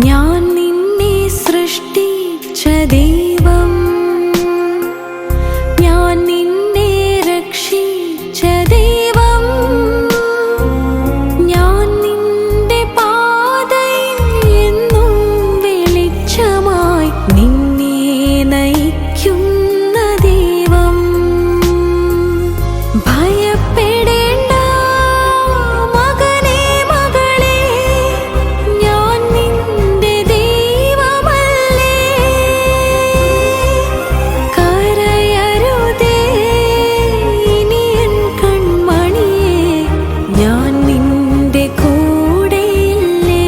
ഞാൻ നിന്നെ സൃഷ്ടിച്ച ദൈവം, ഞാൻ നിന്നെ രക്ഷിച്ച ദൈവം, ഞാൻ നിന്റെ പാതയിൽ എന്നും വെളിച്ചമായി നിന്നെ നയിക്കുന്ന ദൈവം. ഭയപ്പെടേണ്ട മകനേ മകളേ, ഞാൻ നിന്റെ ദൈവമല്ലേ. കരയരുതേ ഇനി എൻ കൺമണിയേ, ഞാൻ നിന്റെ കൂടെയില്ലേ.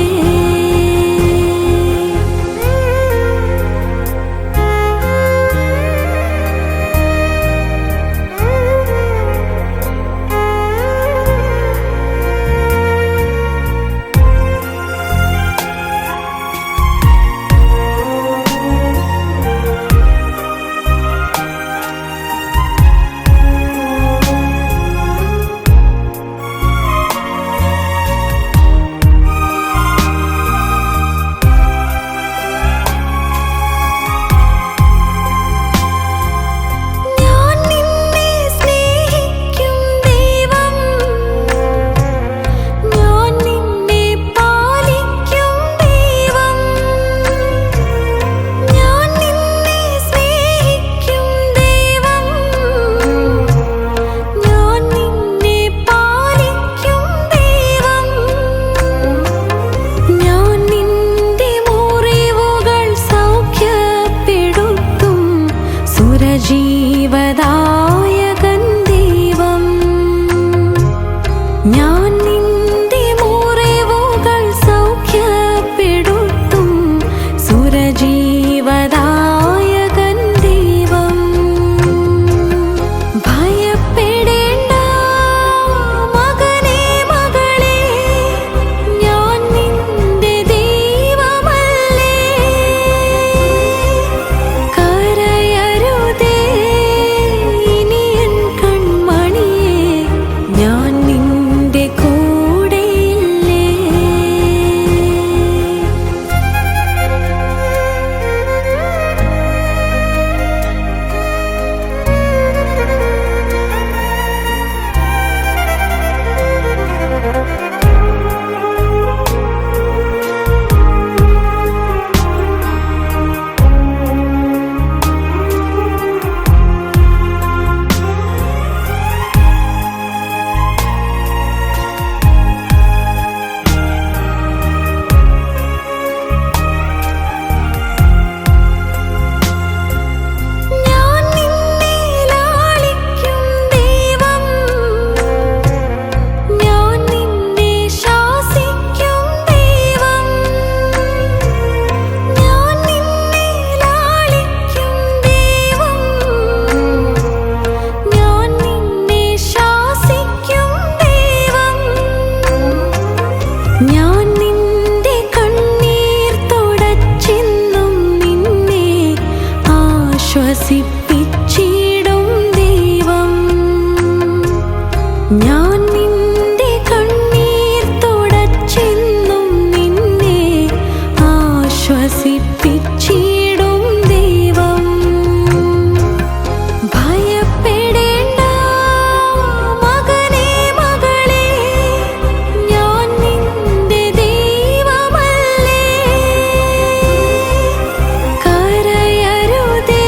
ജീവദായകൻ ദൈവം, ഞാൻ നിന്റെ മുറിവുകൾ സൗഖ്യപ്പെടുത്തും സുരജീവദായകൻ ദൈവം. ഭയപ്പെടേണ്ട മകനേ മകളേ, ഞാൻ നിന്റെ ദൈവമല്ലേ. കരയരുതേ ഇനി എൻ കൺമണിയേ, ഞാൻ നിന്റെ കൂടെയില്ലേ. ഞാൻ നിന്റെ കണ്ണീർ തുടച്ചെന്നും നിന്നെ ആശ്വസിപ്പിച്ചിടും ദൈവം. ഞാൻ നിന്റെ കണ്ണീർ തുടച്ചെന്നും നിന്നെ ആശ്വസിപ്പിച്ചിടും ദൈവം. ഭയപ്പെടേണ്ട മകനേ മകളേ, ഞാൻ നിന്റെ ദൈവമല്ലേ. കരയരുതേ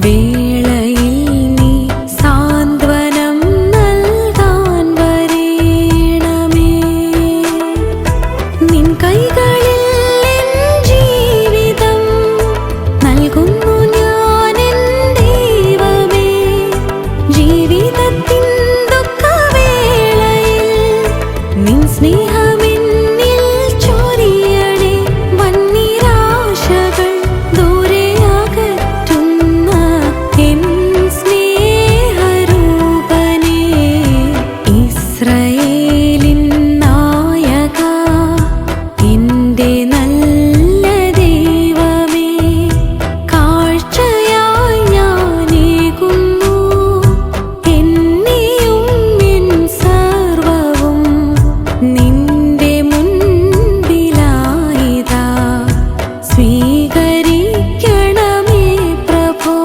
വേളയിൽ നീ സാന്ത്വനം നൽകാൻ വരേണമേ. നിൻ കൈകളിൽ എൻ ജീവിതം നൽകുന്നു ഞാൻ എൻ ദൈവമേ. ജീവിതത്തിൻ ദുഃഖവേളയിൽ നിൻ സ്നേഹമെന്നിൽ ചൊരിയണേ. വന്നിരാശകൾ ദൂരെ അകറ്റുന്ന എൻ സ്നേഹരൂപനേ. ഇസ്രായേലിൻ നായക, എന്റെ നല്ല ദൈവമേ. കാഴ്ചയായി ഞാനേകുന്നു എന്നെയും എൻ സർവ്വവും. നിന്റെ മുൻപിലായിതാ സ്വീകരിക്കണമേ പ്രഭോ.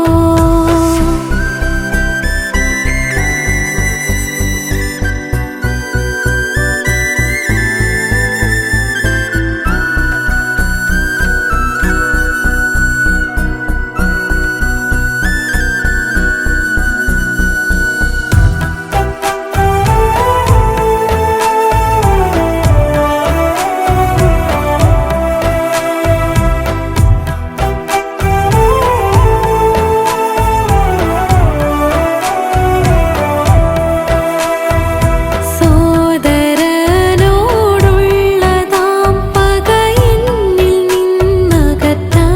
സോദരനോടുള്ളതാം പകയെന്നിൽ നിന്നകറ്റാൻ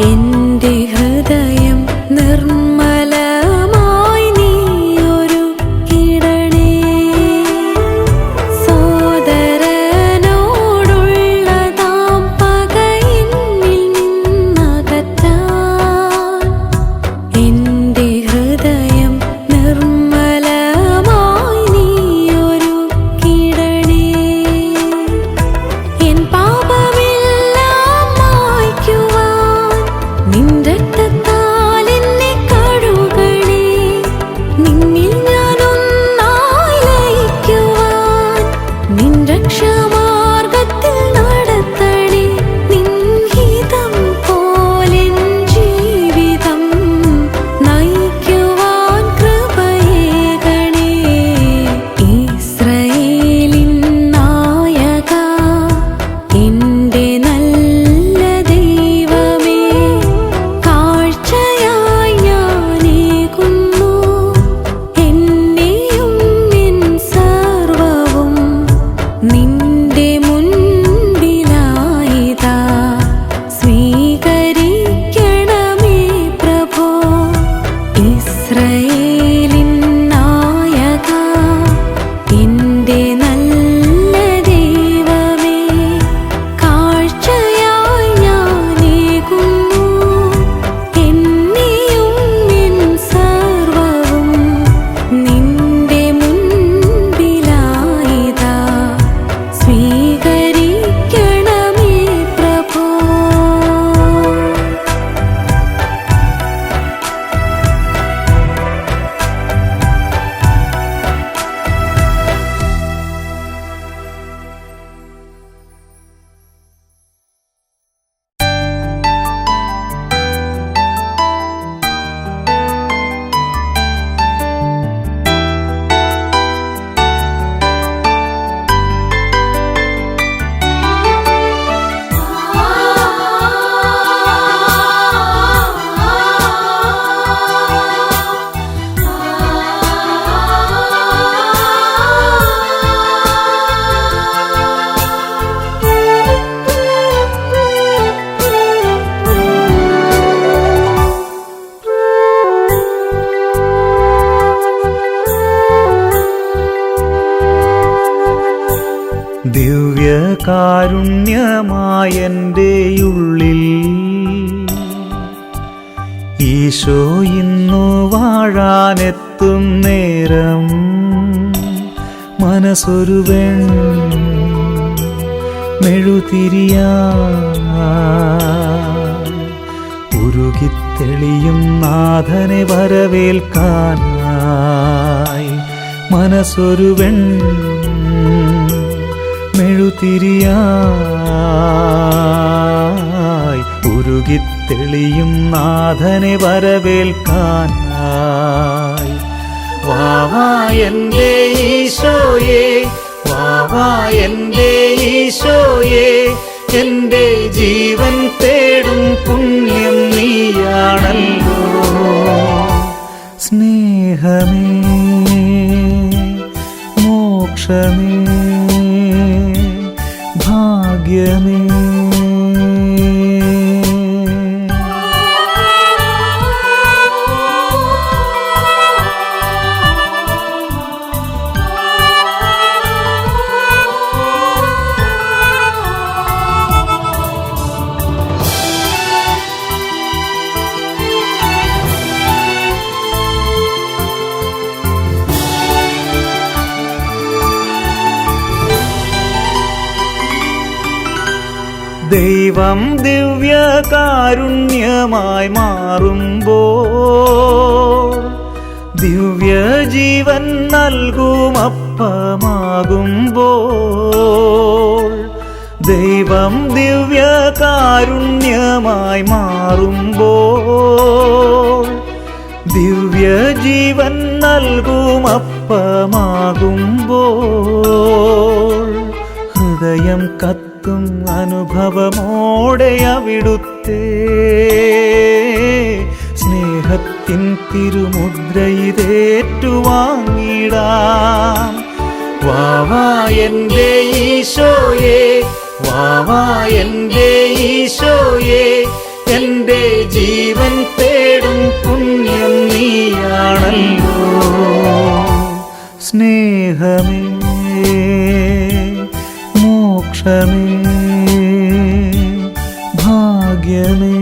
എന്റെ ഹൃദയം നിർമ്മലമായി നീയൊരുക്കിടണേ. സോദരനോടുള്ളതാം പകയെന്നിൽ നിന്നകറ്റാൻ എന്റെ ഹൃദയം നിർമ്മലമായി നീയൊരുക്കിടണേ. എൻ പാപമെല്ലാം മായ്ക്കുവാൻ നിൻ രക്തത്താൽ എന്നെ കഴുകണേ. നിന്നിൽ ഞാനൊന്നായി ലയിക്കുവാൻ നിൻ രക്ഷാമാർഗ്ഗത്തിൽ നടത്തണേ. നിൻ ഹിതം പോലെൻ ജീവിതം നയിക്കുവാൻ കൃപയേകണേ. ഇസ്രായേലിൻ നായക, എന്റെ നല്ല ദൈവമേ. കാഴ്ചയായി ഞാനേകുന്നു എന്നെയും എൻ സർവ്വവും. നിന്റെ മുൻപിലായിതാ സ്വീകരിക്കണമേ പ്രഭോ. ഇസ്രായേലിൻ നായക, എന്റെ നല്ല ദൈവമേ. കാഴ്ചയായി ഞാനേകുന്നു എന്നെയും എൻ സർവ്വവും. നിന്റെ മുൻപിലായിതാ സ്വീകരിക്കണമേ പ്രഭോ. ദിവ്യകാരുണ്യമായെൻ്റെ ഉള്ളിൽ ഈശോ ഇന്നു വാഴാനെത്തും നേരം മനസ്സൊരു മെഴുതിരിയായി ഉരുകിത്തെളിയും നാഥനെ വരവേൽക്കാനായി. മനസ്സൊരു മെഴുതിരിയായി ഉരുകിത്തെളിയും നാഥനെ വരവേൽക്കാനായി. വാവാ എൻ്റെ ഈശോയേ, വാവാ എൻ്റെ ഈശോയേ, എൻ്റെ ജീവൻ തേടും പുണ്യം നീയാണല്ലോ. സ്നേഹമേ, മോക്ഷമേ, ഭാഗ്യമേ, ദൈവം ദിവ്യകാരുണ്യമായി മാറുമ്പോൾ, ദിവ്യജീവൻ നൽകുമപ്പമാകുമ്പോൾ, ദൈവം ദിവ്യകാരുണ്യമായി മാറുമ്പോൾ, ദിവ്യജീവൻ നൽകുമപ്പമാകുമ്പോൾ, ഹൃദയം കത്തും അനുഭവമോടെ അവിടുത്തെ സ്നേഹത്തിൻ തിരുമുദ്രയിതേറ്റുവാങ്ങിടാം. വാവാ എൻ്റെ ഈശോയേ, വാവാ എൻ്റെ ഈശോയേ, എൻ്റെ ജീവൻ തേടും പുണ്യം നീയാണല്ലോ. സ്നേഹമേ, മോക്ഷമേ, ഭാഗ്യമേ,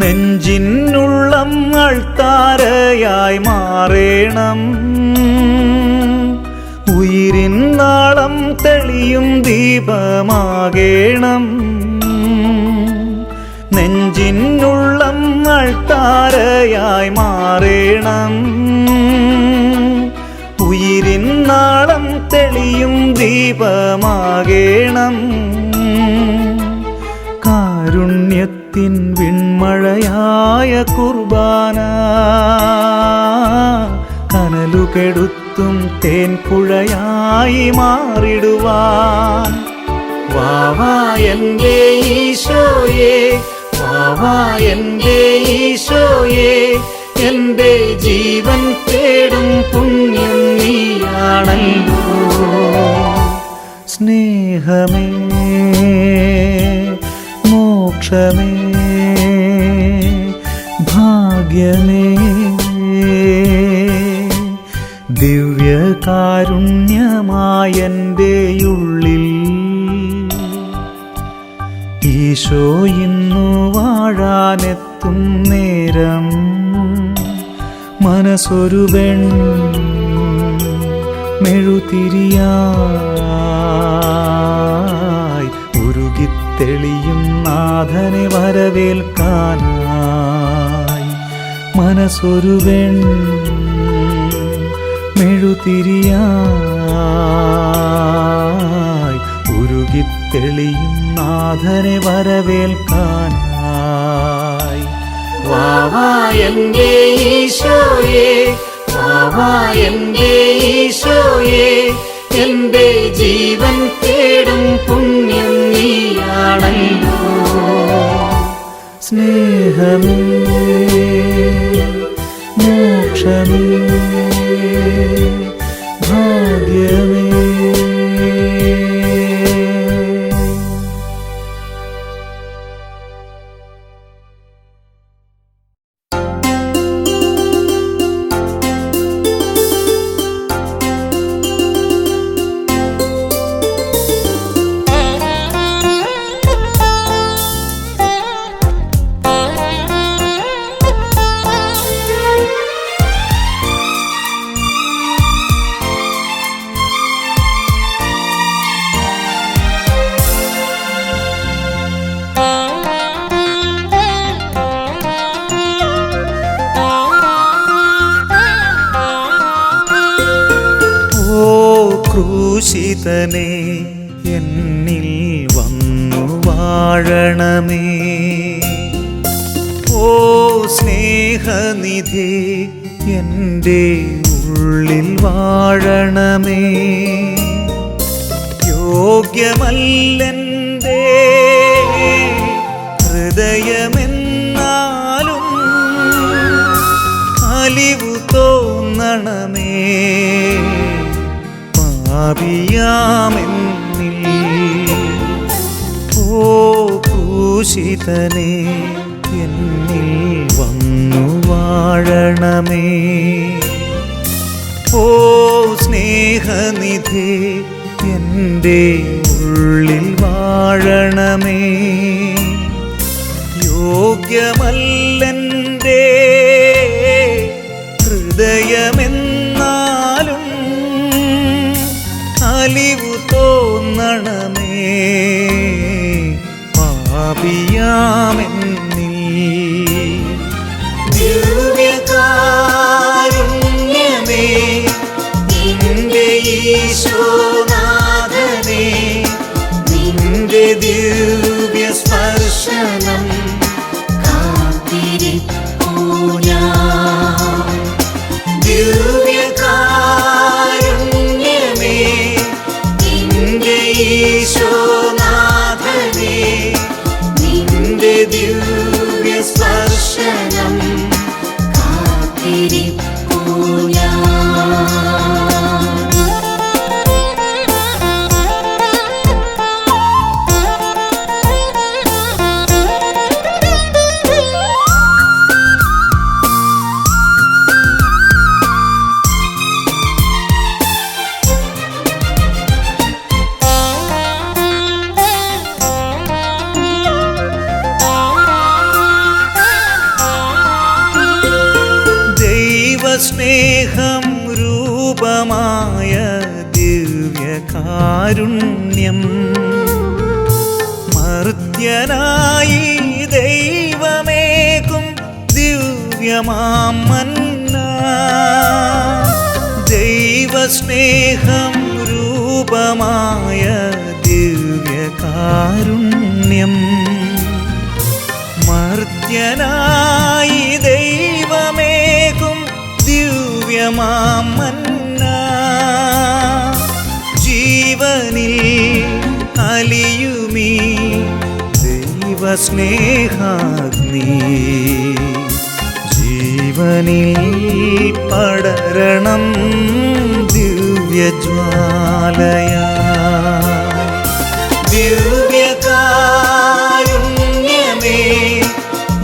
നെഞ്ചിനുള്ളം അൾത്താരയായി മാറേണം, ഉയിരിൻ നാളം തെളിയും ദീപമാകേണം. നെഞ്ചിനുള്ളം അൾത്താരയായി മാറേണം, ഉയിരിൻ നാളം തെളിയും ദീപമാകേണം. കാരുണ്യത്തിൻ വിൺമഴയായ കുർബാന കനലുകെടുത്തും തേൻപുഴയായി മാറിടുവാൻ. വാവാ എൻ്റെ ഈശോയേ, വാവാ എൻ്റെ ഈശോയേ, എൻ്റെ ജീവൻ തേടും പുണ്യം നീയാണല്ലോ. സ്നേഹമേ, മോക്ഷമേ, ഭാഗ്യമേ, ദിവ്യകാരുണ്യമായെൻ്റെ ഉള്ളിൽ ഈശോ ഇന്നു വാഴാനെത്തും നേരം, മനസ്സൊരു മെഴുതിരിയായി ഉരുകിത്തെളിയും നാഥനെ വരവേൽക്കാനായി. മനസ്സൊരു മെഴുതിരിയായി ഉരുകിത്തെളിയും നാഥനെ വരവേൽക്കാനായി. വാവാ എൻ്റെ ഈശോയേ, വാവാ എൻ്റെ ഈശോയേ, എൻ്റെ ജീവൻ തേടും പുണ്യം നീയാണല്ലോ. സ്നേഹമേ, മോക്ഷമേ, ഭാഗ്യമേ. ക്രൂശിതനെ എന്നിൽ വന്നു വാഴണമേ. ഓ സ്നേഹനിധി എൻ്റെ ഉള്ളിൽ വാഴണമേ. യോഗ്യമല്ലെൻ്റെ ഹൃദയമെന്നാലും അലിവു തോന്നണമേ. പാപിയാമെന്നിൽ ഓ ക്രൂശിതനെ എന്നിൽ വന്നു വാഴണമേ. ഓ സ്നേഹനിധി എൻ്റെ ഉള്ളിൽ വാഴണമേ. യോഗ്യമല്ലെൻ്റെ ഹൃദയമെന്നാലും അലിവു തോന്നണമേ. പാപിയാമെന്നിൽ ദിവ്യകാരുണ്യമേ നിന്റെ ഈശോനാഥനേ, നിന്റെ ദിവ്യ സ്പർശനം കാത്തിരിപ്പൂ ഞാൻ. ദിവ്യകാരുണ്യമേ നിന്റെ ഈശോനാഥനേ, നിന്റെ ദിവ്യ സ്പർശനം കാത്തിരിപ്പൂ ഞാൻ. സ്നേഹം രൂപമായ ദിവ്യകാരുണ്യം മർത്യനായി ദൈവമേകും ദിവ്യമാം മന്ന. ദൈവസ്നേഹം രൂപമായ ദിവ്യകാരുണ്യം മർത്യനായി ദൈവമേകും ദിവ്യമാം മന്ന. ജീവനിൽ അലിയുമീ ദൈവസ്നേഹാഗ്നി, ജീവനിൽ പടരണം ദിവ്യജ്വാലയാ. ദിവ്യകാരുണ്യമേ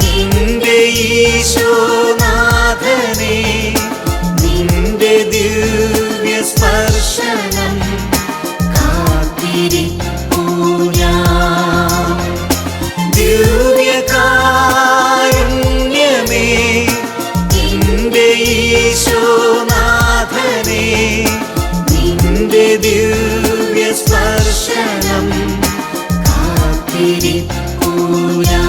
നിന്റെ ഈശോനാഥനേ, നിന്റെ ദിവ്യ സ്പർശനം കാത്തിരിപ്പൂ ഞാൻ. ദിവ്യകാരുണ്യമേ നിന്റെ ഈശോനാഥനേ, നിന്റെ ദിവ്യ സ്പർശനം കാത്തിരിപ്പൂ ഞാൻ.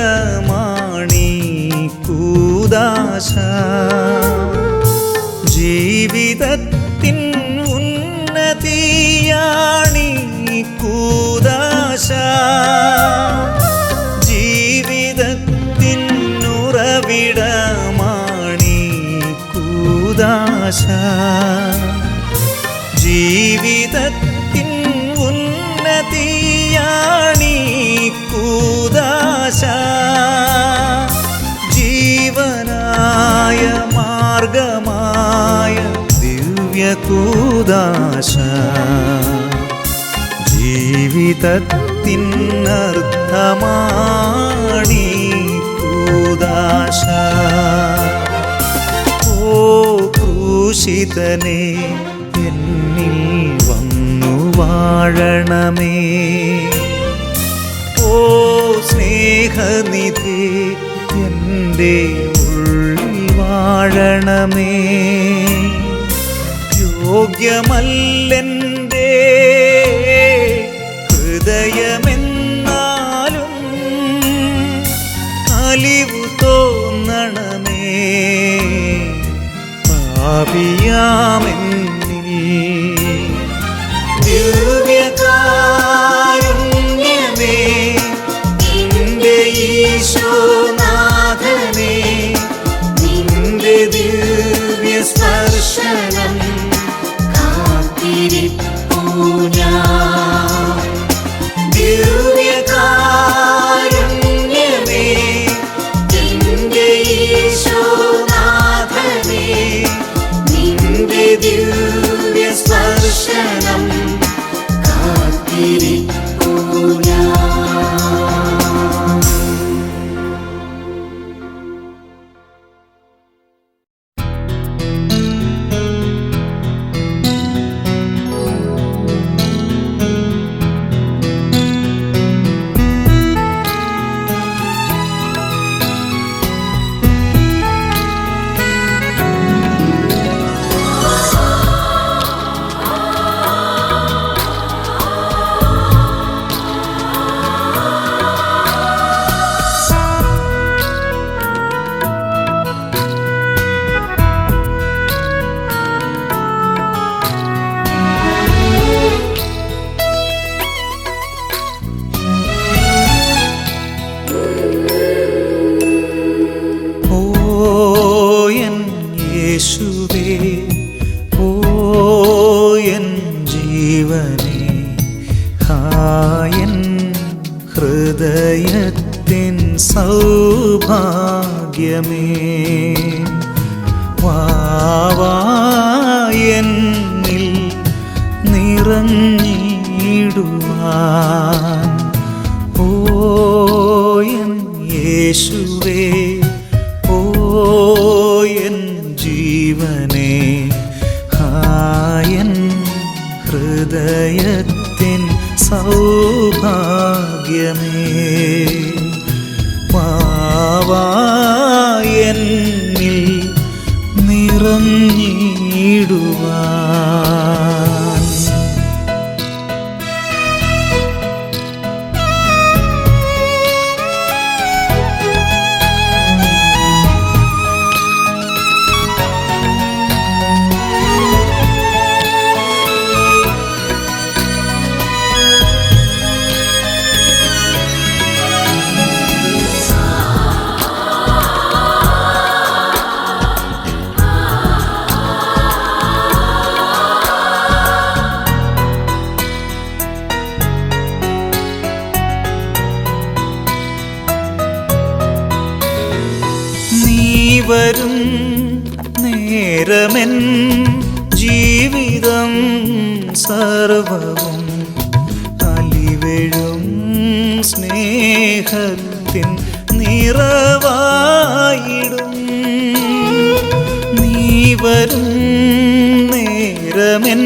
ജീവിതത്തിനുറവിടമാണീ കൂദാശ, ജീവിതത്തിൻ ഉന്നതിയാണീ കൂദാശ. ജീവിതത്തിനുറവിടമാണീ കൂദാശ, ജീവിതത്തിൻ ഉന്നതിയാണീ കൂദാശ. ജീവനായ മാർഗമായ ദിവ്യകൂദാശ, ജീവിതത്തിനർത്ഥമാണീ കൂദാശ. കൂദാശ. ഓ ക്രൂശിതനെ എന്നിൽ വന്നു വാഴണമേ. ഓ സ്നേഹനിധി എൻ്റെ ഉള്ളിൽ വാഴണമേ. യോഗ്യമല്ലെൻ്റെ ഹൃദയമെന്നാലും അലിവു തോന്നണമേ. പാപിയാമെന്നിൽ ദിവ്യകാരുണ്യമേ നിന്റെ ഈശോനാഥനേ, നിന്റെ ദിവ്യസ്പർശനം കാത്തിരിപ്പൂ ഞാൻ. ദിവ്യകാരുണ്യമേ നിന്റെ ഈശോനാഥനേ, നിന്റെ ദിവ്യസ്പർശനം കാത്തിരിപ്പൂ ഞാൻ. യേശുവേ ഓ എൻ ജീവനേ, ഹായൻ ഹൃദയത്തിൻ സൗഭാഗ്യമേ. വാവായെന്നിൽ നിറഞ്ഞിടുവാൻ ഓ എൻ യേശുവേ ഓ എൻ ജീവനേ, ഹായൻ ഹൃദയത്തിൻ സൗഭാഗ്യമേ. വാവായെന്നിൽ നിറഞ്ഞിടുവാൻ വരും നേരമെൻ ജീവിതം സർവവും അലിവെഴും സ്നേഹത്തിൻ നിറവായിടും. നീ വരും നേരമെൻ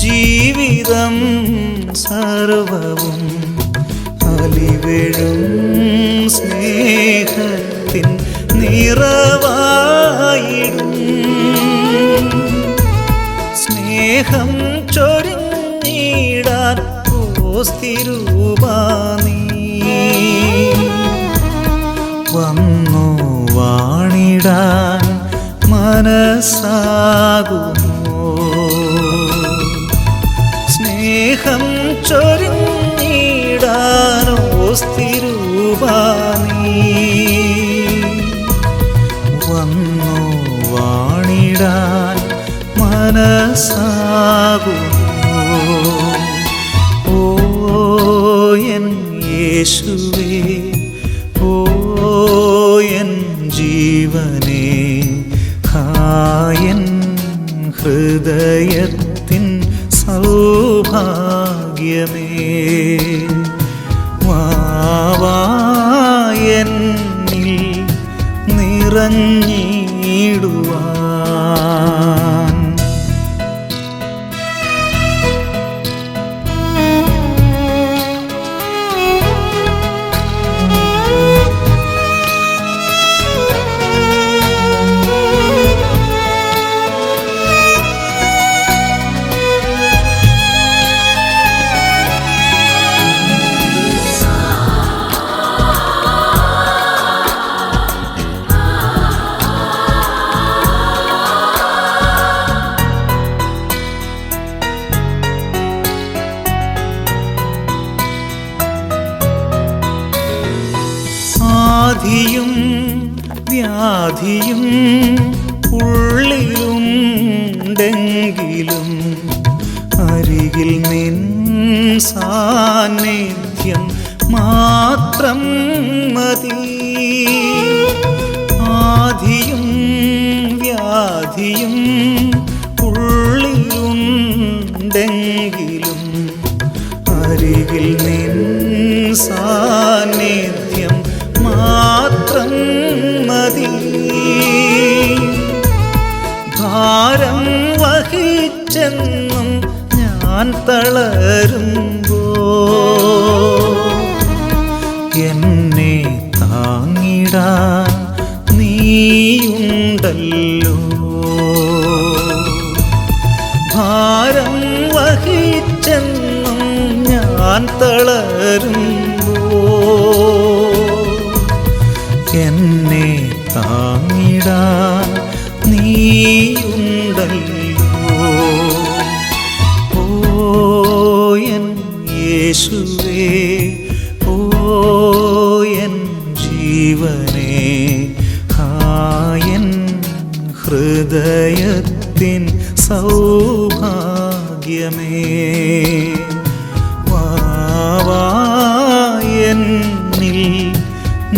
ജീവിതം സർവവും അലിവെഴും സ്നേഹത്തിൻ നിറവായിടും. സ്നേഹം ചൊരിഞ്ഞിടാൻ ഓസ്തിരൂപാ നീ വന്നു വാണിടാൻ മനസ്സാകുമോ. സ്നേഹം ചൊരിഞ്ഞിടാൻ ഓസ്തിരൂപാ നീ വന്നു വാണിടാൻ മനസ്സാകുമോ. ഓ എൻ യേശുവേ ഓ എൻ ജീവനേ, ഹായൻ ഹൃദയത്തിൻ സൗഭാഗ്യമേ. വാവായെന്നിൽ നിറഞ്ഞിടുവാൻ. ആധിയും വ്യാധിയും ഉള്ളിലുണ്ടെങ്കിലും അരികിൽ നിൻ സാന്നിധ്യം മാത്രം മതി. ആധിയും വ്യാധിയും ഉള്ളിലുണ്ടെങ്കിലും അരികിൽ നിൻ സാന്നിധ്യം മാത്രം മതി. ഭാരം വഹിച്ചെന്നും ഞാൻ തളരുമ്പോൾ എന്നെ താങ്ങിടാൻ നീയുണ്ടല്ലോ. ഭാരം വഹിച്ചെന്നും ഞാൻ തളരുമ്പോൾ എന്നെ താങ്ങിടാൻ നീയുണ്ടല്ലോ. ഓ എൻ യേശുവേ, ഓ എൻ ജീവനേ, ഹായൻ ഹൃദയത്തിൻ സൗഭാഗ്യമേ, വാവായെന്നിൽ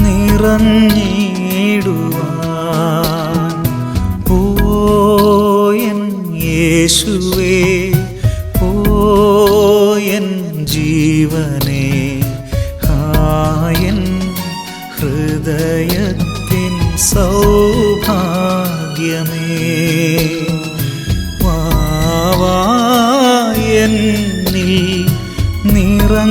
നിറഞ്ഞിടുവാൻ. ഓ എൻ യേശുവേ, ഓ എൻ ജീവനേ, ഹായൻ ഹൃദയത്തിൻ സൗഭാഗ്യമേ, വാവായെന്നിൽ നിറഞ്ഞിടുവാൻ.